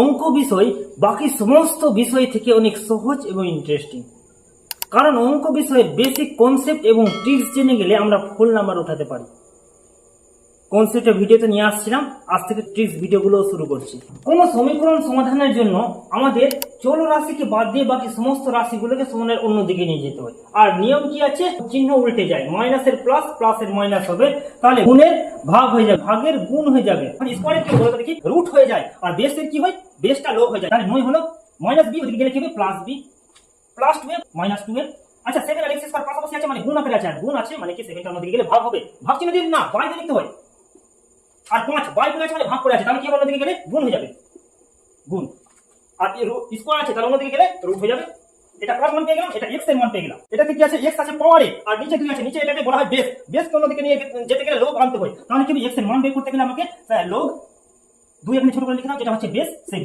অঙ্ক বিষয় বাকি সমস্ত বিষয় থেকে অনেক সহজ এবং ইন্টারেস্টিং। কারণ অঙ্ক বিষয়ের বেসিক কনসেপ্ট এবং ট্রিক্স জেনে গেলে আমরা ফুল নাম্বার উঠাতে পারি। কনসেপ্টের ভিডিওতে নিয়ে আসছিলাম, আজ থেকে ট্রিক্স ভিডিওগুলো শুরু করছি। কোনো সমীকরণ সমাধানের জন্য আমাদের চল রাশিকে বাদ দিয়ে বাকি সমস্ত রাশিগুলোকে সমানের অন্যদিকে নিয়ে যেতে হয়। আর নিয়ম কি আছে, চিহ্ন উল্টে যায়, মাইনাসের প্লাস, প্লাসের মাইনাস হবে, তাহলে গুণের ভাগ হয়ে যাবে, ভাগের গুণ হয়ে যাবে। মানে স্কোয়ারের কি বলতো দেখি, রুট হয়ে যায়। আর বেসের কি হয়, বেসটা লব হয়ে যায়। তাহলে 9 হলো মাইনাস বি, ওদিকে গেলে কি হবে প্লাস বি, প্লাস 12 মাইনাস 12। আচ্ছা 7 আর x স্কয়ার পাশাপাশি আছে মানে গুণ আকারে আছে, আর গুণ আছে মানে কি 7টা অন্যদিকে গেলে ভাগ হবে। ভাগ চিহ্ন দিন না, বাইরে লিখতে হয়। আর 5 বাই গুণ আছে মানে ভাগ করে আছে, তাহলে কি হবে অন্যদিকে গেলে গুণ হয়ে যাবে, গুণ। আর স্কয়ার আছে তাহলে অন্যদিকে গেলে রুট হয়ে যাবে। এটা ক্রস মান পেয়ে গেলাম, এটা x এর মান পেয়ে গেলাম। এটাতে কি আছে, x আছে পাওয়ারে, আর নিচে 2 আছে, নিচে এটাকে বলা হয় বেস। বেসকে অন্যদিকে নিয়ে যেতে গেলে লব আনতে হয়। তাহলে কি x এর মান বের করতে গেলে আমাকে লব 2 এখানে ছোট করে লিখে দাও, যেটা হচ্ছে বেস 7।